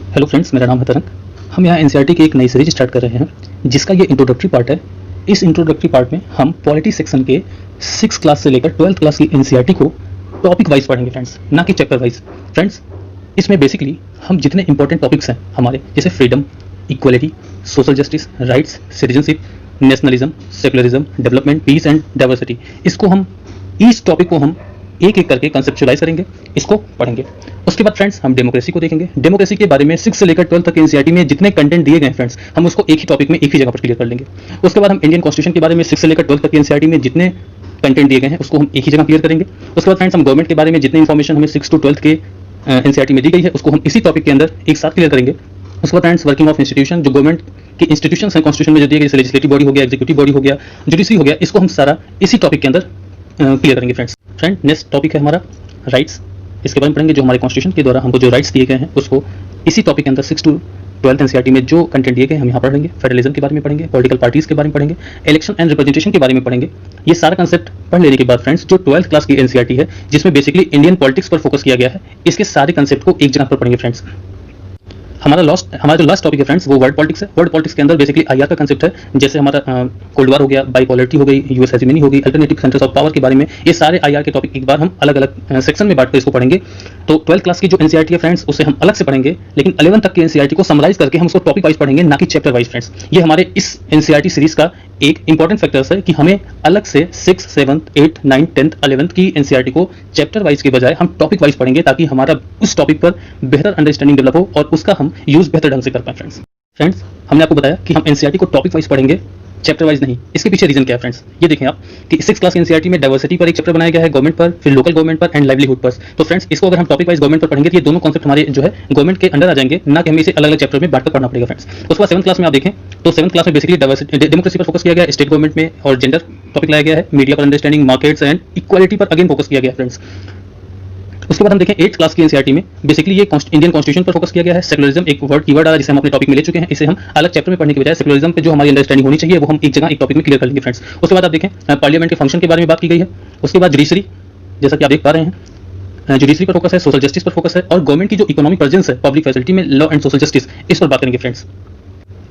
Hello friends, मेरा नाम है तरंग। हम यहाँ एनसीईआरटी की एक नई सीरीज स्टार्ट कर रहे हैं जिसका ये इंट्रोडक्टरी पार्ट है। इस इंट्रोडक्टरी पार्ट में हम पॉलिटी सेक्शन के 6 क्लास से लेकर 12th क्लास की एनसीईआरटी को टॉपिक वाइज पढ़ेंगे फ्रेंड्स, ना कि चैप्टर वाइज। फ्रेंड्स, इसमें बेसिकली हम जितने इंपॉर्टेंट टॉपिक्स हैं हमारे, जैसे freedom, equality, social justice, rights, citizenship, nationalism, secularism, development, peace and diversity, इसको हम इस टॉपिक को हम एक एक करके कंसेप्चुअलाइज करेंगे, इसको पढ़ेंगे। उसके बाद फ्रेंड्स हम डेमोक्रेसी को देखेंगे। डेमोक्रेसी के बारे में 6 से लेकर 12 तक एनसीईआरटी में जितने कंटेंट दिए गए फ्रेंड्स, हम उसको एक ही टॉपिक में एक ही जगह पर क्लियर कर लेंगे। उसके बाद हम इंडियन कॉन्स्टिट्यूशन के बारे में 6 से लेकर 12 तक की एनसीईआरटी में जितने कंटेंट दिए गए हैं उसको हम एक ही जगह क्लियर करेंगे। उसके बाद फ्रेंड्स हम गवर्नमेंट के बारे में जितनी इन्फॉर्मेशन हमें 6 to 12 के एनसीईआरटी में दी गई है उसको हम इसी टॉपिक के अंदर एक साथ क्लियर करेंगे। उसके बाद फ्रेंड्स वर्किंग ऑफ इंस्टीट्यूशन, जो गवर्नमेंट के इंस्टीट्यूशंस हैं कॉन्स्टिट्यूशन में जो दिए गए, जैसे लेजिस्लेटिव बॉडी हो गया, एग्जीक्यूटिव बॉडी हो गया, जुडिशरी हो गया, इसको हम सारा इसी टॉपिक के अंदर क्लियर करेंगे फ्रेंड्स। नेक्स्ट टॉपिक है हमारा राइट्स। इसके बारे में पढ़ेंगे, जो हमारे कॉन्स्टिट्यूशन के द्वारा हमको जो राइट्स दिए गए हैं उसको इसी टॉपिक के अंदर 6 to 12 एनसीईआरटी में जो कंटेंट दिए गए हम यहाँ पढ़ेंगे। फेडरलिज्म के बारे में पढ़ेंगे, पॉलिटिकल पार्टीज के बारे में पढ़ेंगे, इलेक्शन एंड रिप्रेजेंटेशन के बारे में पढ़ेंगे। ये सारा कंसेप्ट पढ़ लेने के बाद फ्रेंड्स, जो 12th क्लास की एनसीईआरटी है जिसमें बेसिकली इंडियन पॉलिटिक्स पर फोकस किया गया है, इसके सारे कंसेप्ट को एक जगह पर पढ़ेंगे फ्रेंड्स। हमारा जो लास्ट टॉपिक है फ्रेंड्स वो वर्ल्ड पॉलिटिक्स है। वर्ल्ड पॉलिटिक्स के अंदर बेसिकली आईआर का कंसेप्ट है, जैसे हमारा कोल्ड वार हो गया, बाइपोलरिटी हो गई, यूएस हेजेमनी हो गई, अल्टरनेटिव सेंटर्स ऑफ पावर के बारे में, ये सारे आईआर के टॉपिक एक बार हम अलग अलग सेक्शन में बांट कर इसको पढ़ेंगे। तो 12th क्लास की जो एनसीईआरटी है फ्रेंड्स उसे हम अलग से पढ़ेंगे, लेकिन 11th तक की एनसीईआरटी को समराइज करके हम उसको टॉपिक वाइज पढ़ेंगे, ना कि चैप्टर वाइज फ्रेंड्स। ये हमारे इस एनसीईआरटी सीरीज का एक इंपॉर्टेंट फैक्टर्स है कि हमें अलग से 6, 7, 8, 9, 10th, 11th की एनसीईआरटी को चैप्टर वाइज के बजाय हम टॉपिक वाइज पढ़ेंगे, ताकि हमारा उस टॉपिक पर बेहतर अंडरस्टैंडिंग डेवलप हो और उसका हम यूज बेहतर ढंग से कर पाए फ्रेंड्स। हमने आपको बताया कि हम एनसीईआरटी को टॉपिक वाइज पढ़ेंगे, चैप्टर वाइज नहीं। इसके पीछे रीजन क्या है फ्रेंड्स, ये देखें आप कि 6 क्लास एनसीईआरटी में डाइवर्सिटी पर एक चैप्टर बनाया गया है, गवर्नमेंट पर, फिर लोकल गवर्नमेंट पर एंड लाइवलीहुड पर। तो फ्रेंड्स, इसको अगर हम टॉपिक वाइज गवर्नमेंट पर पढ़ेंगे तो ये दोनों कॉन्सेप्ट हमारे जो है गवर्नमेंट के अंडर आ जाएंगे, ना कि हमें इसे अलग अलग चैप्टर में बांटकर पढ़ना पड़ेगा फ्रेंड्स। उसके बाद 7th क्लास में आप देखें तो 7th क्लास में बेसिकली डाइवर्सिटी, डेमोक्रेसी पर फोकस किया गया है, स्टेट गवर्नमेंट में, और जेंडर टॉपिक लाया गया है, मीडिया पर अंडरस्टैंडिंग, मार्केट्स एंड इक्वालिटी पर अगेन फोकस किया गया है फ्रेंड्स। उसके बाद हम देखें 8th क्लास की एनसीईआरटी में बेसिकली ये इंडियन कॉन्स्टिट्यूशन पर फोकस किया गया है। सेकुलरिज्म एक वर्ड कीवर्ड आ जिसे हम अपने टॉपिक में ले चुके हैं, इसे हम अलग चैप्टर में पढ़ने के बजाय सेकुलरिज्म पे जो हमारी अंडरस्टैंडिंग होनी चाहिए वो हम एक जगह एक टॉपिक में क्लियर कर लेंगे फ्रेंड्स। उसके बाद आप देखें पार्लियामेंट के फंक्शन के बारे में बात की गई है। उसके बाद जुडिशरी, जैसा कि आप देख पा रहे हैं, जुडिशरी पर फोकस है, सोशल जस्टिस पर फोकस है, और गवर्नमेंट की जो इकोनॉमिक प्रेजेंस है पब्लिक फैसिलिटी में, लॉ एंड सोशल जस्टिस, इस पर बात करेंगे फ्रेंड्स।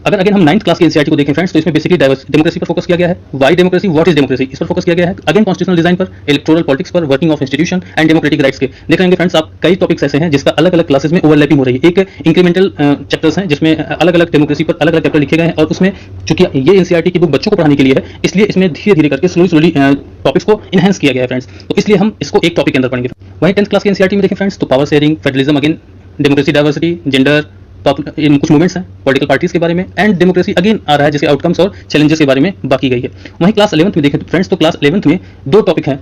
अगर अगेन हम 9th क्लास की एनसीईआरटी को देखें फ्रेंड्स तो इसमें बेसिकली डेमोक्रेसी पर फोकस किया गया है। Y democracy, what is democracy, इस पर फोकस किया गया है। अगेन कॉन्स्टिट्यूशनल डिजाइन पर, इलेक्टोरल पॉलिटिक्स पर, working of institution and democratic rights के देख लेंगे फ्रेंड्स। आप कई टॉपिक्स ऐसे हैं जिसका अलग अलग क्लासेस में ओवरलैपिंग हो रही है। एक इंक्रीमेंटल चैप्टर्स हैं जिसमें अलग अलग डेमोक्रेसी पर अलग अलग चैप्टर लिखे गए हैं, और उसमें चूंकि ये एनसीईआरटी की बुक बच्चों को पढ़ाने के लिए है, इसलिए इसमें धीरे धीरे करके स्लोली टॉपिक्स को इनहेंस किया गया है फ्रेंड्स। तो इसलिए हम इसको एक टॉपिक के अंदर पढ़ेंगे। वहीं 10th क्लास की एनसीईआरटी में देखें फ्रेंड्स तो power sharing, federalism, again democracy, diversity, gender, इन कुछ मूवमेंट्स हैं, पॉलिटिकल पार्टीज के बारे में, एंड डेमोक्रेसी अगेन आ रहा है जिसके आउटकम्स और चैलेंजेस के बारे में बाकी गई है। वहीं क्लास 11th में देखें तो फ्रेंड्स तो क्लास 11th में 2 टॉपिक हैं,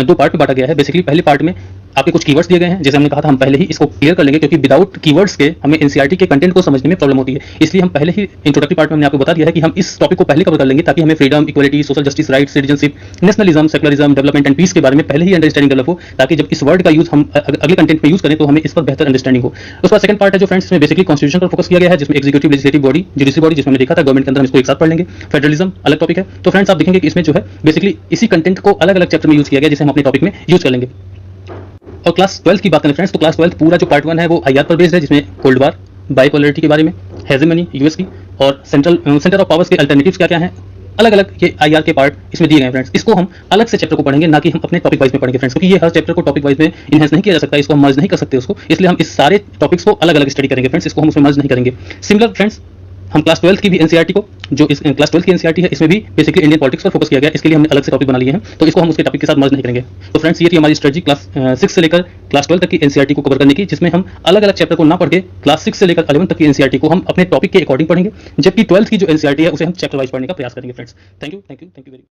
2 पार्ट में बांटा गया है। बेसिकली पहले पार्ट में आपके कुछ कीवर्ड्स दिए गए हैं, जैसे हमने कहा था हम पहले ही इसको क्लियर कर लेंगे, क्योंकि विदाउट कीवर्ड्स के हमें एनसीईआरटी के कंटेंट को समझने में प्रॉब्लम होती है। इसलिए हम पहले ही इंट्रोडक्टरी पार्ट में हमने आपको बता दिया है कि हम इस टॉपिक को पहले कवर कर लेंगे, ताकि हमें freedom, equality, social justice, rights, citizenship, nationalism, secularism, development and peace के बारे में पहले ही अंडरस्टैंडिंग डेवलप हो, ताकि जब इस वर्ड का यूज हम अगले कंटेंट में यूज करें तो हमें इस पर बेहतर अंडरस्टैंडिंग हो। उसके बाद सेकंड पार्ट है जो फ्रेंड्स में बेसिकली कॉन्स्टिट्यूशन पर फोकस किया गया है, जिसमें executive, legislative body, judiciary body, जिसमें हमने देखा था गवर्नमेंट के अंदर, हम इसको एक साथ पढ़ लेंगे। फेडरलिज्म अलग टॉपिक है। तो फ्रेंड्स आप देखेंगे कि इसमें जो है बेसिकली इसी कंटेंट को अलग अलग चैप्टर में यूज किया गया, जिसे हम अपने टॉपिक में यूज कर लेंगे। और क्लास 12 की बात करें फ्रेंड्स तो क्लास 12 पूरा जो पार्ट 1 है वो आईआर पर बेस्ड है, जिसमें कोल्ड वार, बाइपोलरिटी के बारे में, हेजेमनी यूएस की, और सेंटर ऑफ पावर्स के अल्टरनेटिव्स क्या क्या हैं, अलग अलग ये आईआर के पार्ट इसमें दिए गए फ्रेंड्स। इसको हम अलग से चैप्टर को पढ़ेंगे, ना कि हम अपने टॉपिक वाइज में पढ़ेंगे फ्रेंड्स, क्योंकि ये हर चैप्टर को टॉपिक वाइज में इनहेंस नहीं किया जा सकता, इसको हम मर्ज नहीं कर सकते उसको, इसलिए हम इस सारे टॉपिक्स को अलग अलग स्टडी करेंगे फ्रेंड्स, इसको हम उसमें मर्ज नहीं करेंगे। सिमिलर फ्रेंड्स हम क्लास 12 की भी एनसीईआरटी को, जो इस क्लास 12 की एनसीईआरटी है, इसमें भी बेसिकली इंडियन पॉलिटिक्स पर फोकस किया गया है, इसके लिए हमने अलग से टॉपिक बना लिए हैं, तो इसको हम उसके टॉपिक के साथ मर्ज नहीं करेंगे। तो फ्रेंड्स ये थी हमारी स्ट्रेटजी क्लास 6 से लेकर क्लास 12 तक की एनसीईआरटी को कवर करने की, जिसमें हम अलग अलग चैप्टर को ना पढ़ के क्लास 6 से लेकर 11 तक की एनसीईआरटी को हम अपने टॉपिक के अकॉर्डिंग पढ़ेंगे, जबकि 12th की जो एनसीईआरटी है उसे हम चैप्टर वाइज पढ़ने का प्रयास करेंगे फ्रेंड्स। Thank you very